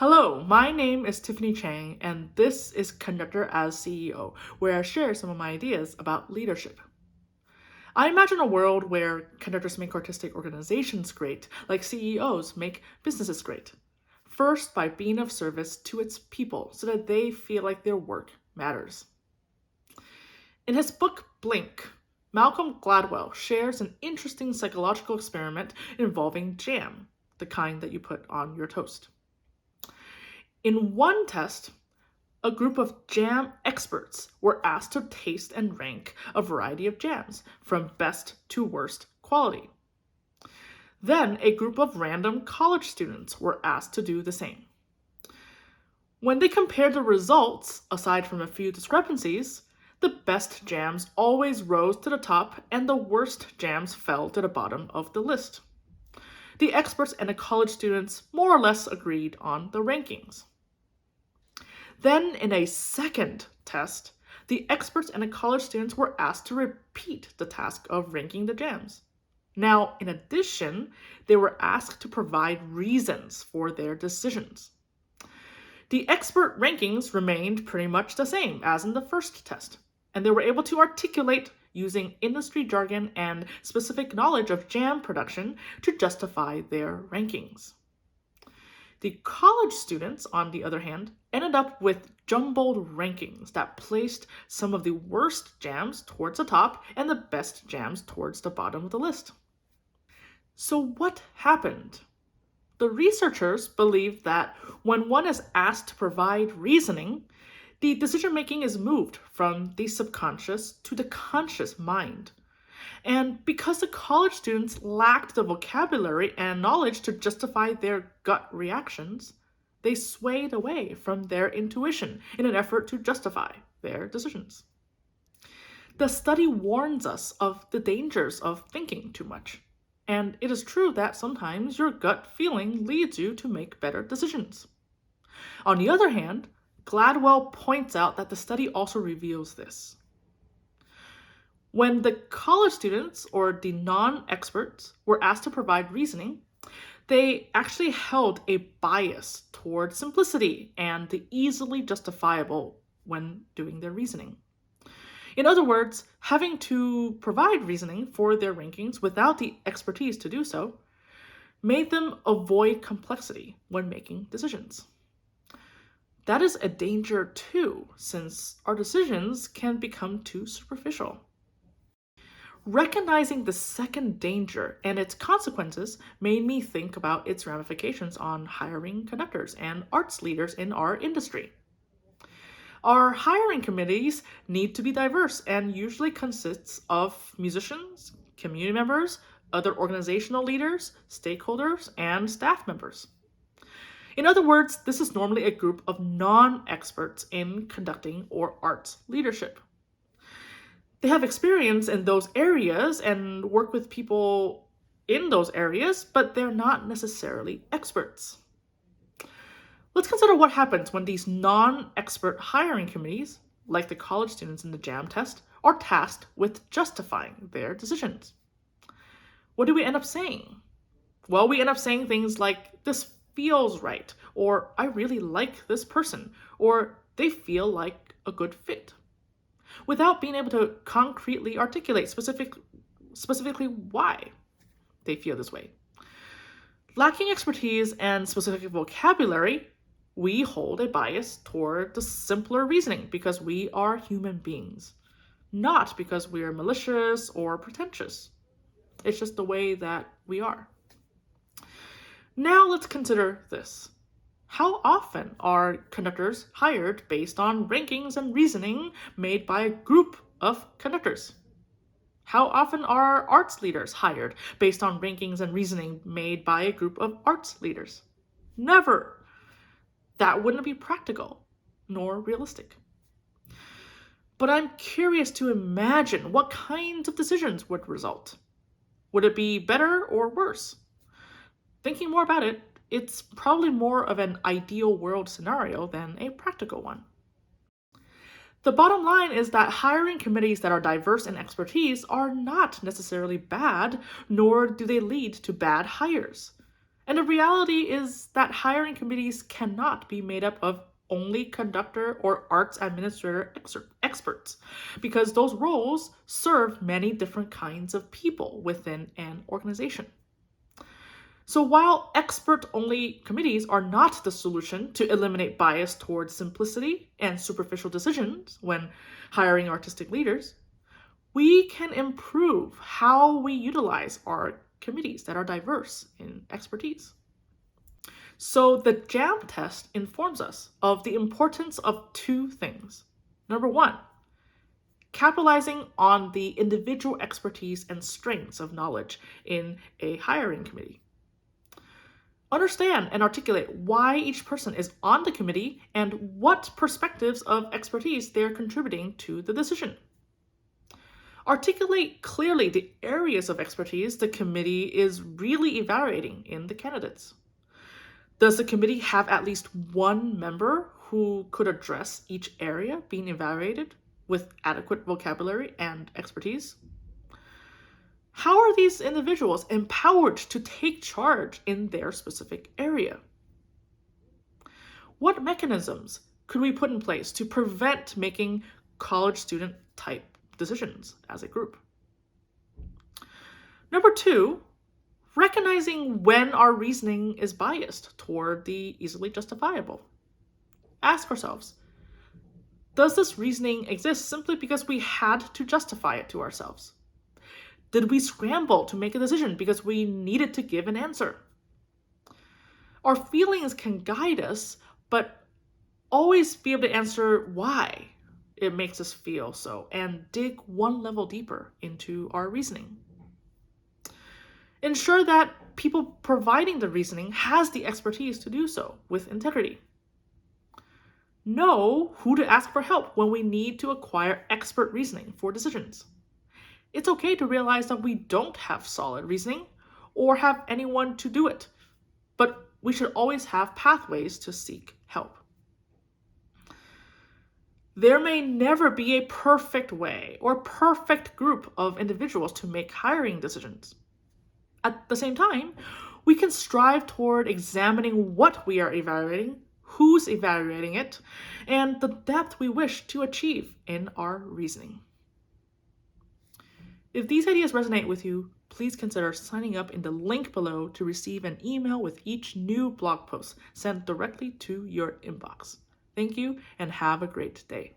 Hello, my name is Tiffany Chang, and this is Conductor as CEO, where I share some of my ideas about leadership. I imagine a world where conductors make artistic organizations great, like CEOs make businesses great. First, by being of service to its people so that they feel like their work matters. In his book Blink, Malcolm Gladwell shares an interesting psychological experiment involving jam, the kind that you put on your toast. In one test, a group of jam experts were asked to taste and rank a variety of jams from best to worst quality. Then, a group of random college students were asked to do the same. When they compared the results, aside from a few discrepancies, the best jams always rose to the top and the worst jams fell to the bottom of the list. The experts and the college students more or less agreed on the rankings. Then, in a second test, the experts and the college students were asked to repeat the task of ranking the jams. Now, in addition, they were asked to provide reasons for their decisions. The expert rankings remained pretty much the same as in the first test, and they were able to articulate using industry jargon and specific knowledge of jam production to justify their rankings. The college students, on the other hand, ended up with jumbled rankings that placed some of the worst jams towards the top and the best jams towards the bottom of the list. So what happened? The researchers believe that when one is asked to provide reasoning, the decision-making is moved from the subconscious to the conscious mind. And because the college students lacked the vocabulary and knowledge to justify their gut reactions, they swayed away from their intuition in an effort to justify their decisions. The study warns us of the dangers of thinking too much. And it is true that sometimes your gut feeling leads you to make better decisions. On the other hand, Gladwell points out that the study also reveals this. When the college students, or the non-experts, were asked to provide reasoning, they actually held a bias toward simplicity and the easily justifiable when doing their reasoning. In other words, having to provide reasoning for their rankings without the expertise to do so made them avoid complexity when making decisions. That is a danger too, since our decisions can become too superficial. Recognizing the second danger and its consequences made me think about its ramifications on hiring conductors and arts leaders in our industry. Our hiring committees need to be diverse and usually consists of musicians, community members, other organizational leaders, stakeholders, and staff members. In other words, this is normally a group of non-experts in conducting or arts leadership. They have experience in those areas and work with people in those areas, but they're not necessarily experts. Let's consider what happens when these non-expert hiring committees, like the college students in the JAM test, are tasked with justifying their decisions. What do we end up saying? Well, we end up saying things like, this feels right, or I really like this person, or they feel like a good fit, without being able to concretely articulate specifically why they feel this way. Lacking expertise and specific vocabulary, we hold a bias toward the simpler reasoning because we are human beings, not because we are malicious or pretentious. It's just the way that we are. Now let's consider this. How often are conductors hired based on rankings and reasoning made by a group of conductors? How often are arts leaders hired based on rankings and reasoning made by a group of arts leaders? Never. That wouldn't be practical, nor realistic. But I'm curious to imagine what kinds of decisions would result. Would it be better or worse? Thinking more about it, it's probably more of an ideal world scenario than a practical one. The bottom line is that hiring committees that are diverse in expertise are not necessarily bad, nor do they lead to bad hires. And the reality is that hiring committees cannot be made up of only conductor or arts administrator experts, because those roles serve many different kinds of people within an organization. So while expert-only committees are not the solution to eliminate bias towards simplicity and superficial decisions when hiring artistic leaders, we can improve how we utilize our committees that are diverse in expertise. So the JAM test informs us of the importance of two things. Number one, capitalizing on the individual expertise and strengths of knowledge in a hiring committee. Understand and articulate why each person is on the committee and what perspectives of expertise they're contributing to the decision. Articulate clearly the areas of expertise the committee is really evaluating in the candidates. Does the committee have at least one member who could address each area being evaluated with adequate vocabulary and expertise? How are these individuals empowered to take charge in their specific area? What mechanisms could we put in place to prevent making college student type decisions as a group? Number two, recognizing when our reasoning is biased toward the easily justifiable. Ask ourselves, does this reasoning exist simply because we had to justify it to ourselves? Did we scramble to make a decision because we needed to give an answer? Our feelings can guide us, but always be able to answer why it makes us feel so and dig one level deeper into our reasoning. Ensure that people providing the reasoning has the expertise to do so with integrity. Know who to ask for help when we need to acquire expert reasoning for decisions. It's okay to realize that we don't have solid reasoning or have anyone to do it, but we should always have pathways to seek help. There may never be a perfect way or perfect group of individuals to make hiring decisions. At the same time, we can strive toward examining what we are evaluating, who's evaluating it, and the depth we wish to achieve in our reasoning. If these ideas resonate with you, please consider signing up in the link below to receive an email with each new blog post sent directly to your inbox. Thank you and have a great day.